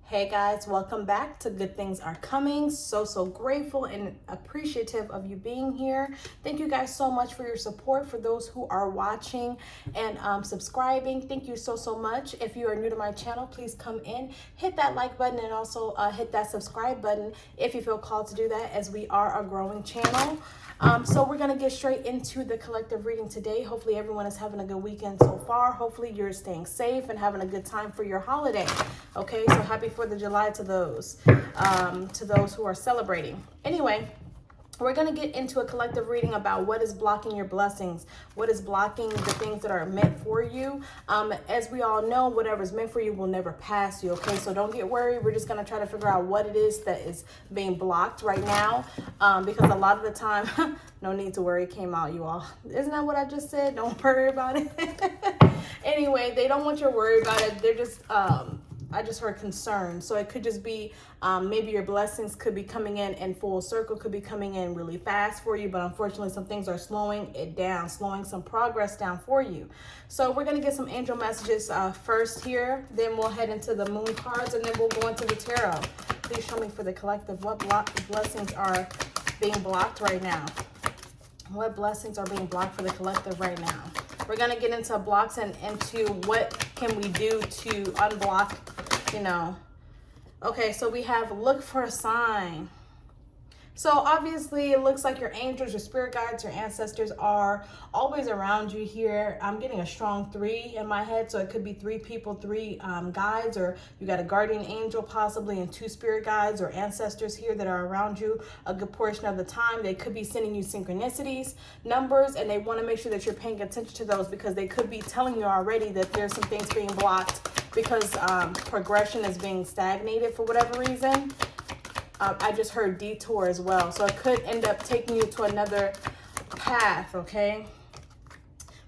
Hey guys, welcome back to Good Things Are Coming. So grateful and appreciative of you being here. Thank you guys so much for your support. For those who are watching and subscribing, thank you so much. If you are new to my channel, please come in, hit that like button, and also hit that subscribe button if you feel called to do that, as we are a growing channel. So we're going to get straight into the collective reading today. Hopefully everyone is having a good weekend so far. Hopefully you're staying safe and having a good time for your holiday. Okay, so happy 4th of July to those who are celebrating. Anyway, we're going to get into a collective reading about what is blocking your blessings, what is blocking the things that are meant for you. As we all know, whatever's meant for you will never pass you, okay? So don't get worried. We're just going to try to figure out what it is that is being blocked right now, because a lot of the time, no need to worry came out, you all. Isn't that what I just said? Don't worry about it. Anyway, they don't want you to worry about it. They're just... I just heard concern. So it could just be maybe your blessings could be coming in full circle, could be coming in really fast for you, but unfortunately some things are slowing it down, slowing some progress down for you. So we're going to get some angel messages first here, then we'll head into the moon cards, and then we'll go into the tarot. Please show me for the collective what blessings are being blocked right now. What blessings are being blocked for the collective right now? We're going to get into blocks and into what can we do to unblock, you know. Okay, so we have look for a sign. So obviously it looks like your angels, your spirit guides, your ancestors are always around you here. I'm getting a strong 3 in my head. So it could be 3 people, 3 guides, or you got a guardian angel possibly, and 2 spirit guides or ancestors here that are around you a good portion of the time. They could be sending you synchronicities, numbers, and they want to make sure that you're paying attention to those, because they could be telling you already that there's some things being blocked because progression is being stagnated for whatever reason. I just heard detour as well. So it could end up taking you to another path, okay?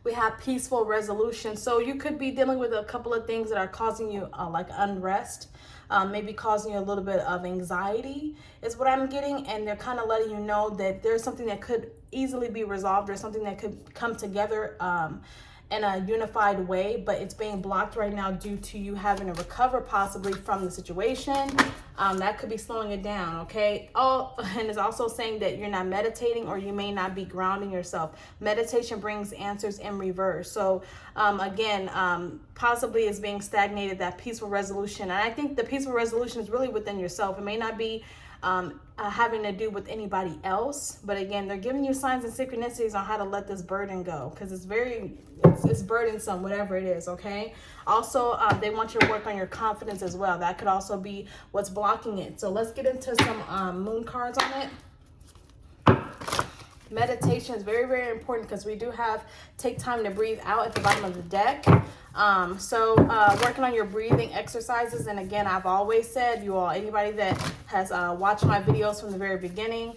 We have peaceful resolution. So you could be dealing with a couple of things that are causing you like unrest, maybe causing you a little bit of anxiety is what I'm getting. And they're kind of letting you know that there's something that could easily be resolved, or something that could come together in a unified way, but it's being blocked right now due to you having to recover possibly from the situation. That could be slowing it down, okay? Oh, and it's also saying that you're not meditating, or you may not be grounding yourself. Meditation brings answers in reverse. So again, possibly it's being stagnated, that peaceful resolution. And I think the peaceful resolution is really within yourself. It may not be having to do with anybody else, but again, they're giving you signs and synchronicities on how to let this burden go, because it's burdensome, whatever it is, okay? Also, they want you to work on your confidence as well. That could also be what's blocking it. So let's get into some moon cards on it. Meditation is very important, because we do have take time to breathe out at the bottom of the deck. So working on your breathing exercises. And again, I've always said, you all, anybody that has watched my videos from the very beginning,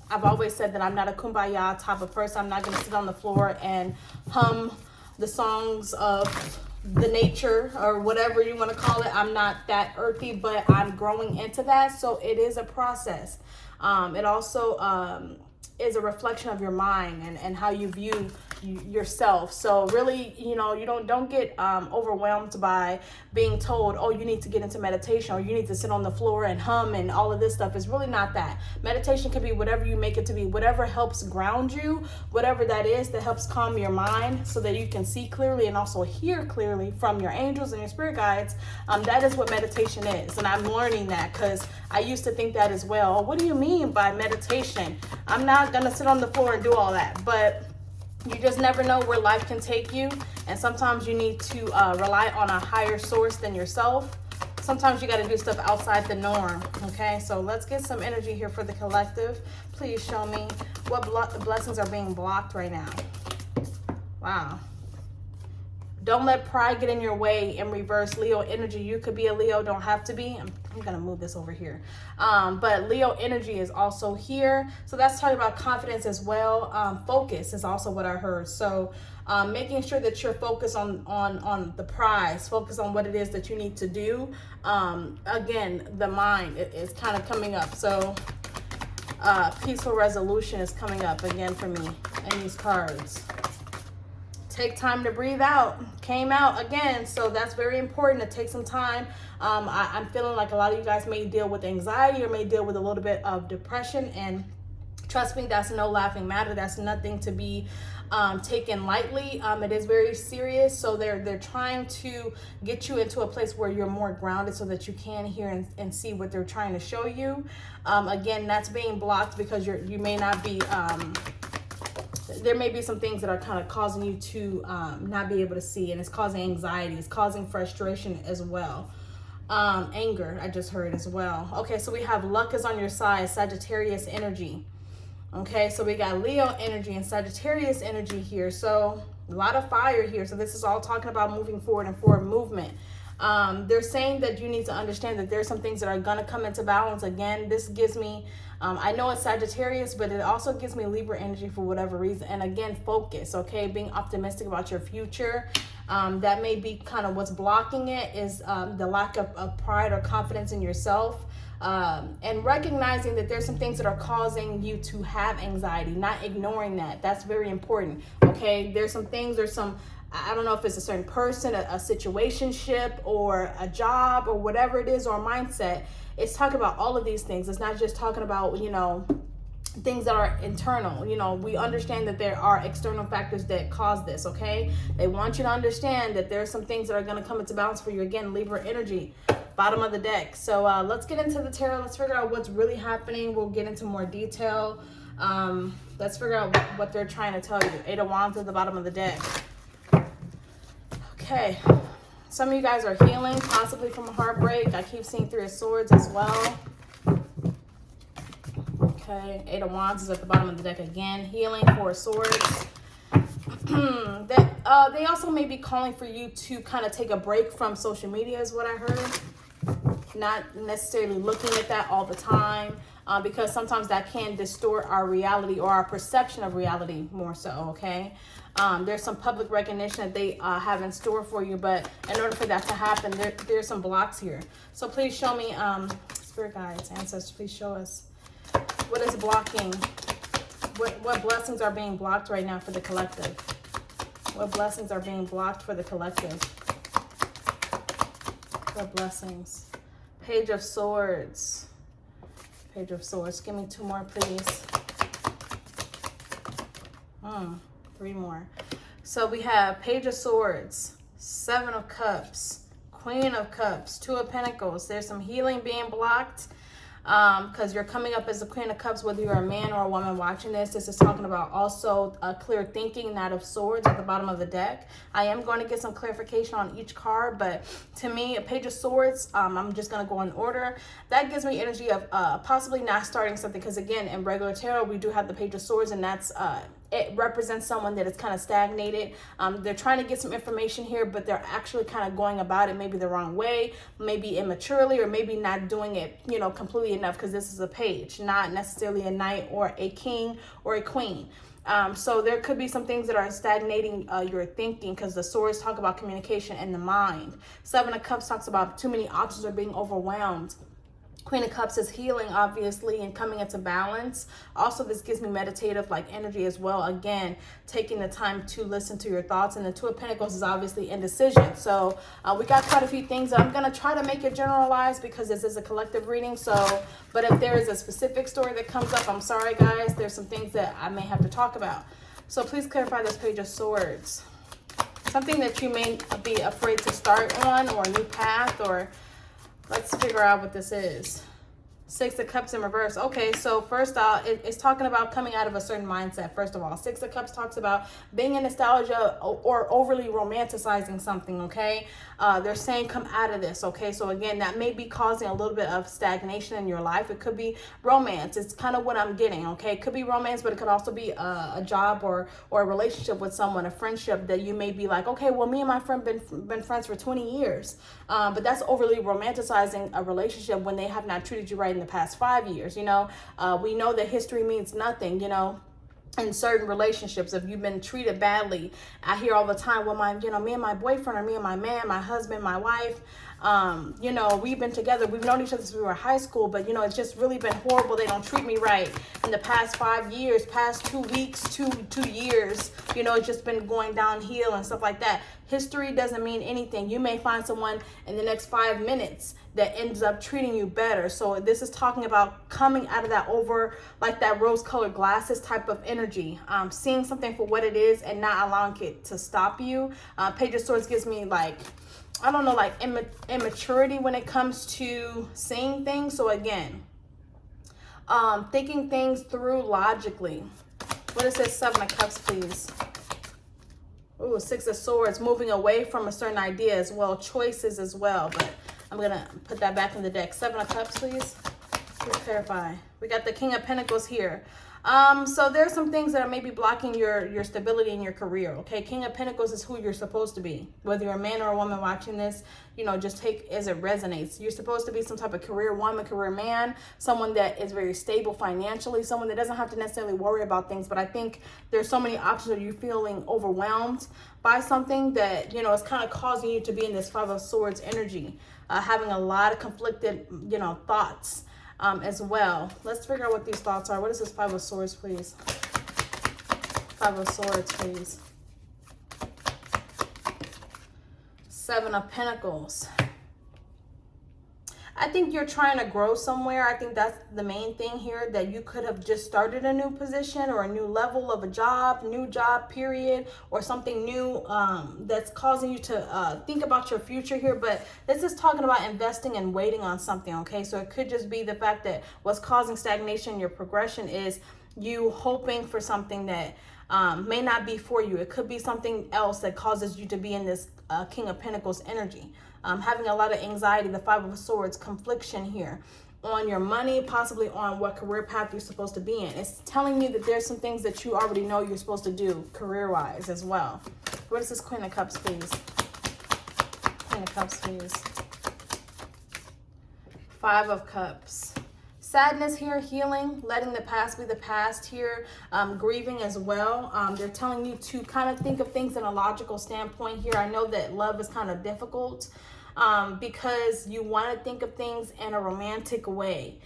I've always said that I'm not a kumbaya type of person. I'm not going to sit on the floor and hum the songs of the nature or whatever you want to call it. I'm not that earthy, but I'm growing into that. So it is a process. It also is a reflection of your mind and how you view yourself. So really, you know, you don't get overwhelmed by being told, oh, you need to get into meditation, or you need to sit on the floor and hum and all of this stuff. It's really not that. Meditation can be whatever you make it to be, whatever helps ground you, whatever that is that helps calm your mind so that you can see clearly and also hear clearly from your angels and your spirit guides. That is what meditation is. And I'm learning that, because I used to think that as well. What do you mean by meditation? I'm not gonna sit on the floor and do all that, but you just never know where life can take you. And sometimes you need to rely on a higher source than yourself. Sometimes you got to do stuff outside the norm. Okay, so let's get some energy here for the collective. Please show me what blessings are being blocked right now. Wow. Don't let pride get in your way in reverse. Leo energy. You could be a Leo, don't have to be. I'm going to move this over here. But Leo energy is also here. So that's talking about confidence as well. Focus is also what I heard. So making sure that you're focused on the prize. Focus on what it is that you need to do. Again, the mind is kind of coming up. So peaceful resolution is coming up again for me in these cards. take time to breathe out. Came out again. So that's very important to take some time. I'm feeling like a lot of you guys may deal with anxiety or may deal with a little bit of depression, and trust me, that's no laughing matter. That's nothing to be taken lightly. It is very serious. So they're trying to get you into a place where you're more grounded so that you can hear and see what they're trying to show you. Again, that's being blocked because you may not be, there may be some things that are kind of causing you to not be able to see, and it's causing anxiety. It's causing frustration as well. Anger, I just heard as well. Okay, so we have luck is on your side, Sagittarius energy. Okay, so we got Leo energy and Sagittarius energy here. So a lot of fire here. So this is all talking about moving forward and forward movement. They're saying that you need to understand that there's some things that are going to come into balance. Again, this gives me, I know it's Sagittarius, but it also gives me Libra energy for whatever reason. And again, focus, okay? Being optimistic about your future. That may be kind of what's blocking it, is the lack of pride or confidence in yourself. And recognizing that there's some things that are causing you to have anxiety, not ignoring that. That's very important. Okay, there's some things, I don't know if it's a certain person, a situationship, or a job, or whatever it is, or a mindset. It's talking about all of these things. It's not just talking about, things that are internal. We understand that there are external factors that cause this, okay? They want you to understand that there's some things that are going to come into balance for you. Again, Libra energy, bottom of the deck. So let's get into the tarot. Let's figure out what's really happening. We'll get into more detail. Let's figure out what they're trying to tell you. Eight of Wands at the bottom of the deck. Okay. Some of you guys are healing, possibly from a heartbreak. I keep seeing Three of Swords as well. Okay, Eight of Wands is at the bottom of the deck again. Healing, Four of Swords. They also may be calling for you to kind of take a break from social media, is what I heard. Not necessarily looking at that all the time, because sometimes that can distort our reality or our perception of reality more so, okay? There's some public recognition that they have in store for you, but in order for that to happen, there's some blocks here. So please show me, spirit guides, ancestors, please show us. What is blocking? What blessings are being blocked right now for the collective? What blessings are being blocked for the collective? What blessings? Page of Swords. Page of Swords. Give me two more, please. Three more. So we have Page of Swords, Seven of Cups, Queen of Cups, Two of Pentacles. There's some healing being blocked. Because you're coming up as the Queen of Cups, whether you're a man or a woman watching this. This is talking about also clear thinking, Knight of Swords at the bottom of the deck. I am going to get some clarification on each card, but to me, a Page of Swords, I'm just going to go in order. That gives me energy of possibly not starting something, because again, in regular tarot, we do have the Page of Swords, and that's it represents someone that is kind of stagnated. They're trying to get some information here, but they're actually kind of going about it maybe the wrong way, maybe immaturely, or maybe not doing it, completely enough, because this is a page, not necessarily a knight or a king or a queen. So there could be some things that are stagnating your thinking, because the swords talk about communication and the mind. Seven of Cups talks about too many options or being overwhelmed. Queen of Cups is healing, obviously, and coming into balance. Also, this gives me meditative energy as well. Again, taking the time to listen to your thoughts. And the Two of Pentacles is obviously indecision. So we got quite a few things that I'm going to try to make it generalized, because this is a collective reading. So, but if there is a specific story that comes up, I'm sorry, guys. There's some things that I may have to talk about. So please clarify this Page of Swords. Something that you may be afraid to start on, or a new path, or let's figure out what this is. Six of Cups in reverse. Okay, so first it's talking about coming out of a certain mindset, first of all. Six of Cups talks about being in nostalgia or overly romanticizing something, okay? They're saying come out of this, okay? So again, that may be causing a little bit of stagnation in your life. It could be romance. It's kind of what I'm getting, okay? It could be romance, but it could also be a job or a relationship with someone, a friendship that you may be like, okay, well, me and my friend been friends for 20 years. But that's overly romanticizing a relationship when they have not treated you right in the past 5 years. We know that history means nothing, in certain relationships. If you've been treated badly, I hear all the time, well, me and my boyfriend, or me and my man, my husband, my wife, You know, we've been together, we've known each other since we were in high school, but you know, it's just really been horrible. They don't treat me right in the past 5 years, past 2 weeks, two years. You know, it's just been going downhill and stuff like that. History doesn't mean anything. You may find someone in the next 5 minutes that ends up treating you better. So this is talking about coming out of that like that rose-colored glasses type of energy, seeing something for what it is and not allowing it to stop you. Page of Swords gives me like, I don't know, like immaturity when it comes to seeing things. So again, thinking things through logically. What is this 7 of Cups, please? Ooh, 6 of Swords, moving away from a certain idea as well, choices as well, but I'm gonna put that back in the deck. 7 of Cups, please. Please clarify. We got the King of Pentacles here. So there's some things that are maybe blocking your stability in your career, okay? King of Pentacles is who you're supposed to be. Whether you're a man or a woman watching this, you know, just take as it resonates. You're supposed to be some type of career woman, career man, someone that is very stable financially, someone that doesn't have to necessarily worry about things. But I think there's so many options that you're feeling overwhelmed by something that, you know, it's kind of causing you to be in this 5 of Swords energy, having a lot of conflicted, you know, thoughts. As well. Let's figure out what these thoughts are. What is this 5 of Swords, please? 5 of Swords, please. 7 of Pentacles. I think you're trying to grow somewhere. I think that's the main thing here, that you could have just started a new position or a new level of a job, new job period, or something new that's causing you to think about your future here. But this is talking about investing and waiting on something, okay? So it could just be the fact that what's causing stagnation in your progression is you hoping for something that may not be for you. It could be something else that causes you to be in this King of Pentacles energy. Having a lot of anxiety, the 5 of Swords, confliction here on your money, possibly on what career path you're supposed to be in. It's telling you that there's some things that you already know you're supposed to do career-wise as well. What is this Queen of Cups, please? Queen of Cups, please. 5 of Cups. Sadness here, healing, letting the past be the past here, grieving as well. They're telling you to kind of think of things in a logical standpoint here. I know that love is kind of difficult because you want to think of things in a romantic way,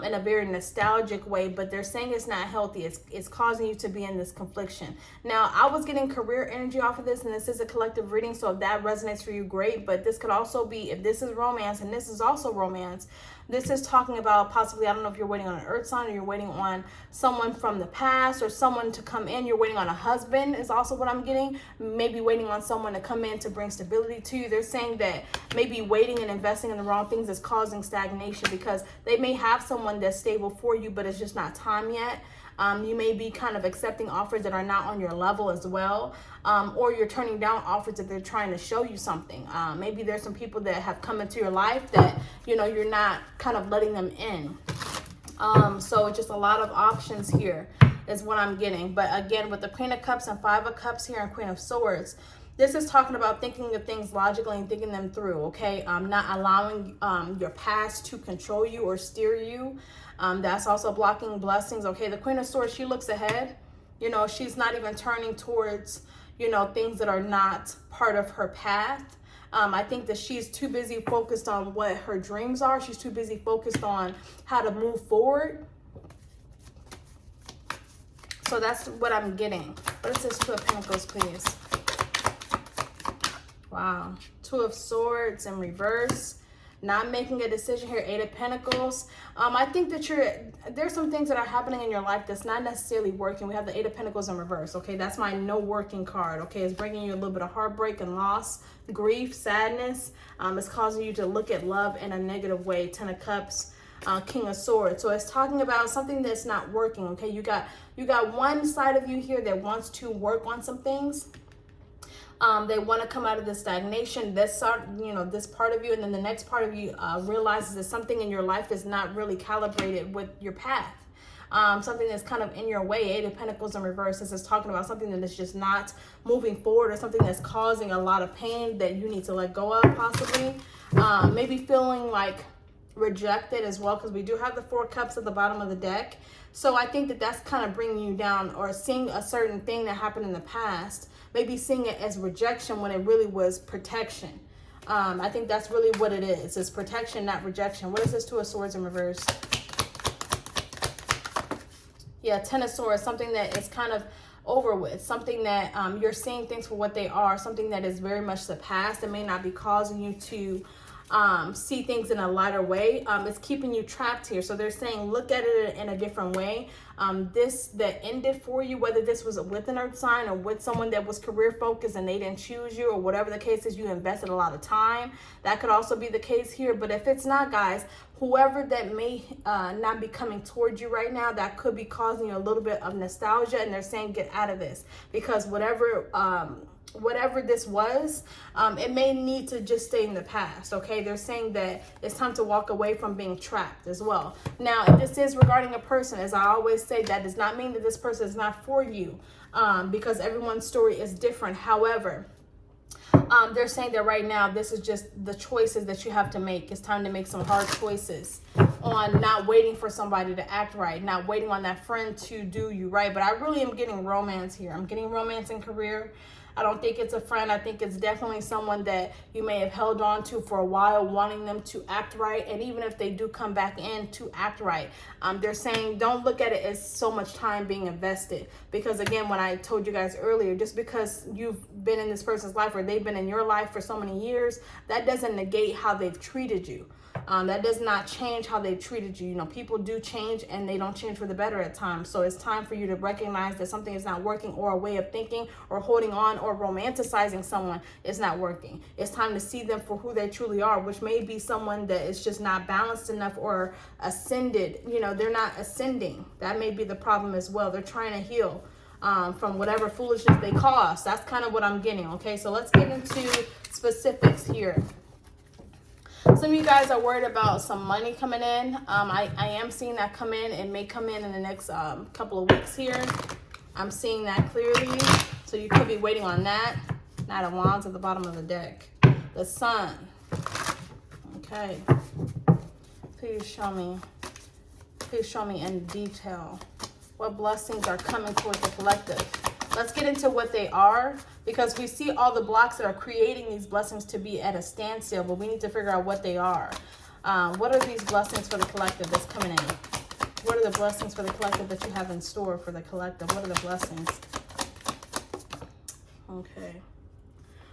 in a very nostalgic way, but they're saying it's not healthy. It's causing you to be in this confliction. Now, I was getting career energy off of this, and this is a collective reading, so if that resonates for you, great. But this could also be, if this is romance and this is also romance, this is talking about possibly, I don't know if you're waiting on an earth sign or you're waiting on someone from the past or someone to come in. You're waiting on a husband is also what I'm getting. Maybe waiting on someone to come in to bring stability to you. They're saying that maybe waiting and investing in the wrong things is causing stagnation because they may have someone that's stable for you, but it's just not time yet. You may be kind of accepting offers that are not on your level as well, or you're turning down offers that they're trying to show you something. Maybe there's some people that have come into your life that, you know, you're not kind of letting them in. So it's just a lot of options here is what I'm getting. But again, with the Queen of Cups and 5 of Cups here and Queen of Swords, this is talking about thinking of things logically and thinking them through, okay? Not allowing your past to control you or steer you. That's also blocking blessings, okay? The Queen of Swords, she looks ahead. You know, she's not even turning towards, you know, things that are not part of her path. I think that she's too busy focused on what her dreams are. She's too busy focused on how to move forward. So that's what I'm getting. What is this 2 of Pentacles, please? Wow. 2 of Swords in reverse. Not making a decision here. 8 of Pentacles. I think that there's some things that are happening in your life that's not necessarily working. We have the 8 of Pentacles in reverse. Okay, that's my no working card. Okay, it's bringing you a little bit of heartbreak and loss, grief, sadness. It's causing you to look at love in a negative way. 10 of Cups, King of Swords. So it's talking about something that's not working. Okay, you got one side of you here that wants to work on some things. They want to come out of the stagnation, this part of you, and then the next part of you realizes that something in your life is not really calibrated with your path. Something that's kind of in your way. 8 of Pentacles in reverse. This is talking about something that is just not moving forward, or something that's causing a lot of pain that you need to let go of, possibly. Maybe feeling like rejected as well, because we do have the 4 of Cups at the bottom of the deck. So I think that that's kind of bringing you down, or seeing a certain thing that happened in the past, maybe seeing it as rejection when it really was protection. I think that's really what it is. It's protection, not rejection. What is this Two of Swords in reverse? Yeah, Ten of Swords, something that is kind of over with, something that you're seeing things for what they are, something that is very much the past. It may not be causing you to see things in a lighter way. It's keeping you trapped here. So they're saying look at it in a different way. This that ended for you, whether this was with an earth sign or with someone that was career focused and they didn't choose you, or whatever the case is, you invested a lot of time. That could also be the case here. But if it's not, guys, whoever that may not be coming towards you right now, that could be causing you a little bit of nostalgia, and they're saying get out of this, because whatever this was, it may need to just stay in the past. Okay, they're saying that it's time to walk away from being trapped as well. Now, if this is regarding a person, as I always say, that does not mean that this person is not for you, because everyone's story is different. However, they're saying that right now, this is just the choices that you have to make. It's time to make some hard choices on not waiting for somebody to act right, not waiting on that friend to do you right. But I really am getting romance here. I'm getting romance in career. I don't think it's a friend. I think it's definitely someone that you may have held on to for a while, wanting them to act right. And even if they do come back in to act right, they're saying don't look at it as so much time being invested. Because again, when I told you guys earlier, just because you've been in this person's life or they've been in your life for so many years, that doesn't negate how they've treated you. That does not change how they've treated you. You know, people do change, and they don't change for the better at times. So it's time for you to recognize that something is not working, or a way of thinking or holding on or romanticizing someone is not working. It's time to see them for who they truly are, which may be someone that is just not balanced enough or ascended. You know, they're not ascending. That may be the problem as well. They're trying to heal from whatever foolishness they caused. That's kind of what I'm getting. Okay, so let's get into specifics here. Some of you guys are worried about some money coming in. I am seeing that come in. It may come in the next couple of weeks here. I'm seeing that clearly. So you could be waiting on that. Knight of Wands at the bottom of the deck. The Sun. Okay. Please show me. Please show me in detail what blessings are coming towards the collective. Let's get into what they are, because we see all the blocks that are creating these blessings to be at a standstill, but we need to figure out what they are. What are these blessings for the collective that's coming in? What are the blessings for the collective that you have in store for the collective? What are the blessings? Okay.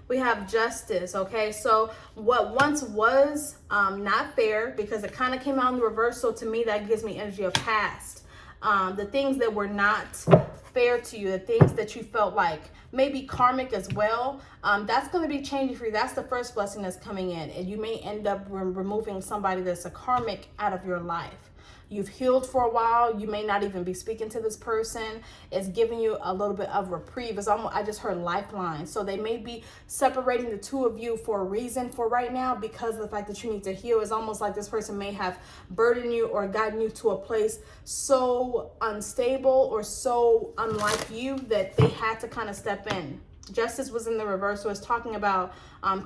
We have Justice, okay? So what once was not fair, because it kind of came out in the reverse, so to me that gives me energy of past. The things that were not fair to you, the things that you felt like maybe karmic as well, that's going to be changing for you. That's the first blessing that's coming in, and you may end up removing somebody that's a karmic out of your life. You've healed for a while. You may not even be speaking to this person. It's giving you a little bit of reprieve. It's almost, I just heard lifeline. So they may be separating the two of you for a reason for right now, because of the fact that you need to heal. It's almost like this person may have burdened you or gotten you to a place so unstable or so unlike you that they had to kind of step in. Justice was in the reverse, so it's talking about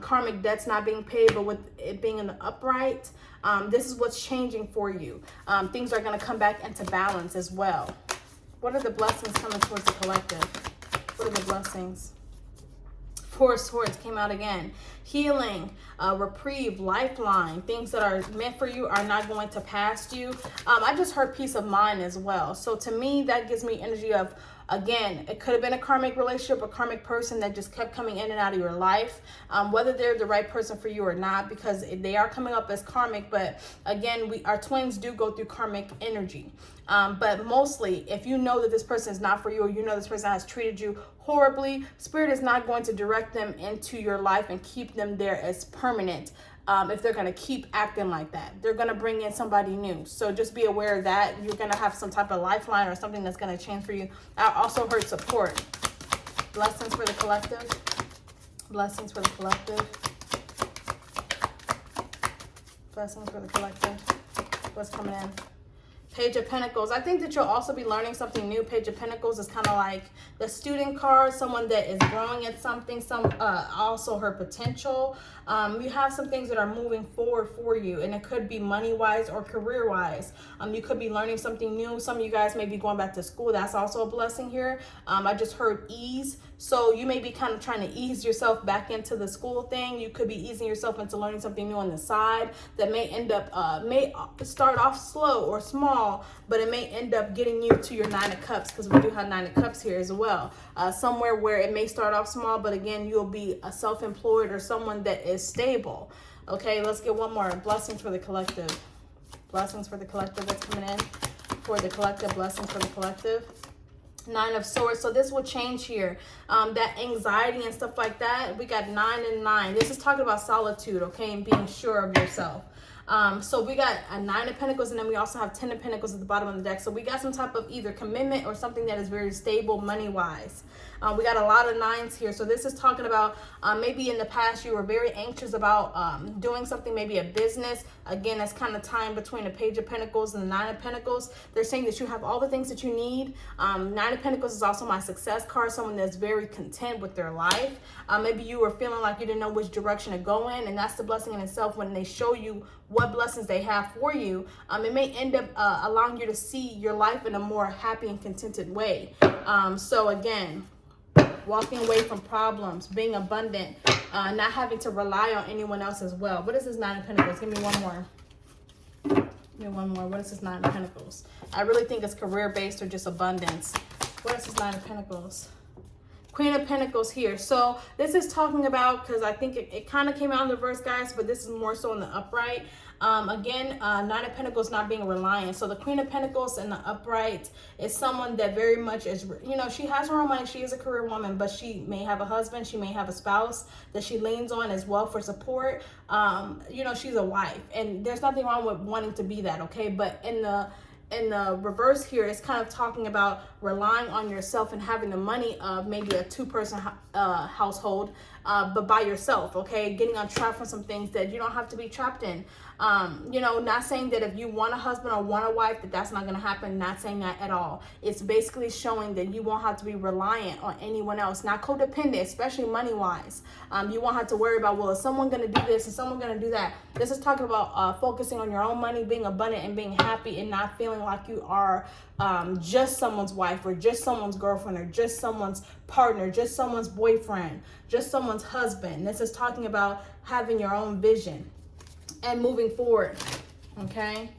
karmic debts not being paid, but with it being in the upright, this is what's changing for you. Things are going to come back into balance as well. What are the blessings coming towards the collective? What are the blessings? Four of Swords came out again. Healing, reprieve, lifeline. Things that are meant for you are not going to pass you. I just heard peace of mind as well. So to me, that gives me energy of, again, it could have been a karmic relationship, a karmic person that just kept coming in and out of your life, whether they're the right person for you or not, because they are coming up as karmic. But again, our twins do go through karmic energy. But mostly, if you know that this person is not for you, or you know this person has treated you horribly, Spirit is not going to direct them into your life and keep them there as permanent. If they're going to keep acting like that, they're going to bring in somebody new. So just be aware of that. You're going to have some type of lifeline or something that's going to change for you. I also heard support. Blessings for the collective. Blessings for the collective. Blessings for the collective. What's coming in? Page of Pentacles. I think that you'll also be learning something new. Page of Pentacles is kind of like the student card, someone that is growing at something. Also her potential. You have some things that are moving forward for you, and it could be money-wise or career-wise. You could be learning something new. Some of you guys may be going back to school. That's also a blessing here. I just heard ease. So you may be kind of trying to ease yourself back into the school thing. You could be easing yourself into learning something new on the side that may end up, may start off slow or small, but it may end up getting you to your Nine of Cups, because we do have Nine of Cups here as well. Somewhere where it may start off small, but again, you'll be a self-employed or someone that is stable. Okay, let's get one more. Blessings for the collective. Blessings for the collective that's coming in. For the collective, blessings for the collective. Nine of Swords. So this will change here. That anxiety and stuff like that. We got 9 and 9. This is talking about solitude, okay, and being sure of yourself. So we got a 9 of Pentacles, and then we also have 10 of Pentacles at the bottom of the deck. So we got some type of either commitment or something that is very stable money-wise. We got a lot of 9s here. So this is talking about maybe in the past you were very anxious about doing something, maybe a business. Again, that's kind of tying between the Page of Pentacles and the 9 of Pentacles. They're saying that you have all the things that you need. 9 of Pentacles is also my success card, someone that's very content with their life. Maybe you were feeling like you didn't know which direction to go in, and that's the blessing in itself when they show you what blessings they have for you. It may end up allowing you to see your life in a more happy and contented way. So again, walking away from problems, being abundant, not having to rely on anyone else as well. What is this 9 of Pentacles? Give me one more. Give me one more. What is this 9 of Pentacles? I really think it's career-based or just abundance. What is this 9 of Pentacles? Queen of Pentacles here. So this is talking about, because I think it kind of came out in the reverse, guys, but this is more so in the upright. Again, 9 of Pentacles not being reliant. So the Queen of Pentacles in the upright is someone that very much is, you know, she has her own money. She is a career woman, but she may have a husband. She may have a spouse that she leans on as well for support. You know, she's a wife, and there's nothing wrong with wanting to be that, okay? But in the reverse here, it's kind of talking about relying on yourself and having the money of maybe a 2-person household, but by yourself, okay? Getting on track for some things that you don't have to be trapped in. You know, not saying that if you want a husband or want a wife that that's not going to happen. Not saying that at all. It's basically showing that you won't have to be reliant on anyone else, not codependent, especially money-wise. You won't have to worry about, well, is someone going to do this? Is someone going to do that? This is talking about focusing on your own money, being abundant, and being happy, and not feeling like you are just someone's wife, or just someone's girlfriend, or just someone's partner, just someone's boyfriend, just someone's husband. This is talking about having your own vision and moving forward, okay?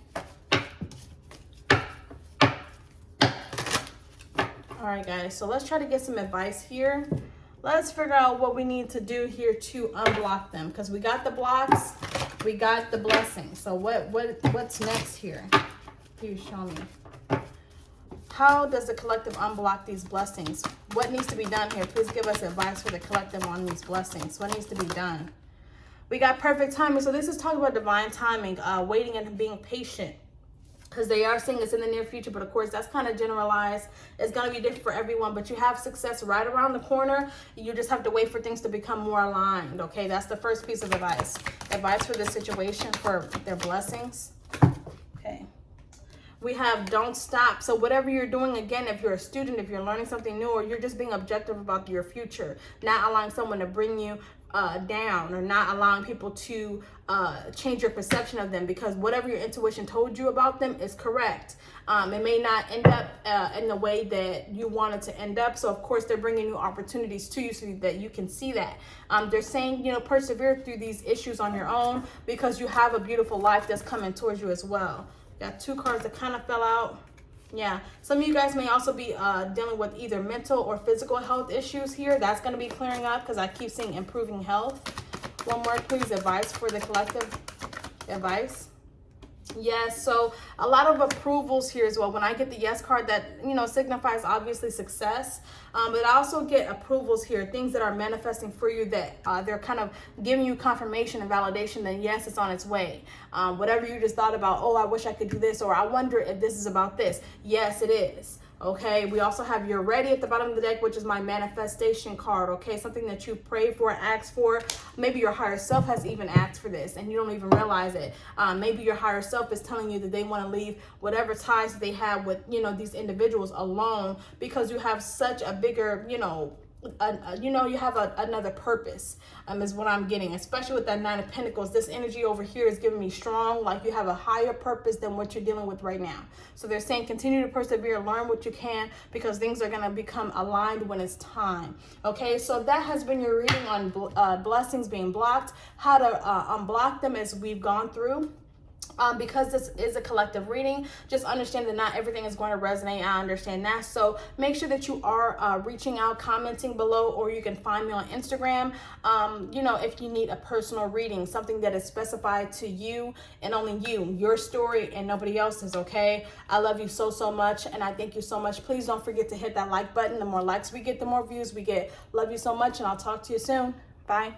All right, guys, so let's try to get some advice here. Let's figure out what we need to do here to unblock them, because we got the blocks, we got the blessings. So what's next here? Please show me. How does the collective unblock these blessings? What needs to be done here? Please give us advice for the collective on these blessings. What needs to be done? We got perfect timing. So this is talking about divine timing, waiting and being patient, because they are saying it's in the near future, but of course that's kind of generalized. It's going to be different for everyone, but you have success right around the corner. You just have to wait for things to become more aligned, okay? That's the first piece of advice. Advice for this situation, for their blessings. Okay. We have don't stop. So whatever you're doing, again, if you're a student, if you're learning something new, or you're just being objective about your future, not allowing someone to bring you down, or not allowing people to change your perception of them, because whatever your intuition told you about them is correct. It may not end up in the way that you want it to end up. So of course they're bringing new opportunities to you so that you can see that. They're saying, you know, persevere through these issues on your own, because you have a beautiful life that's coming towards you as well. Got 2 cards that kind of fell out. Yeah, some of you guys may also be dealing with either mental or physical health issues here. That's going to be clearing up, because I keep seeing improving health. One more, please. Advice for the collective. Advice. Yes, so a lot of approvals here as well. When I get the yes card, that, you know, signifies obviously success, but I also get approvals here, things that are manifesting for you, that they're kind of giving you confirmation and validation that yes, it's on its way. Whatever you just thought about, oh, I wish I could do this, or I wonder if this is about this. Yes, it is. Okay, we also have you're ready at the bottom of the deck, which is my manifestation card. Okay, something that you prayed for, asked for. Maybe your higher self has even asked for this and you don't even realize it. Maybe your higher self is telling you that they want to leave whatever ties they have with, you know, these individuals alone, because you have such a bigger, you know, you have another purpose, is what I'm getting, especially with that Nine of Pentacles. This energy over here is giving me strong, like you have a higher purpose than what you're dealing with right now. So they're saying continue to persevere, learn what you can, because things are going to become aligned when it's time. Okay, so that has been your reading on blessings being blocked, how to unblock them as we've gone through. Because this is a collective reading, just understand that not everything is going to resonate. I understand that. So make sure that you are reaching out, commenting below, or you can find me on Instagram. If you need a personal reading, something that is specified to you and only you, your story and nobody else's, okay? I love you so, so much, and I thank you so much. Please don't forget to hit that like button. The more likes we get, the more views we get. Love you so much, and I'll talk to you soon. Bye.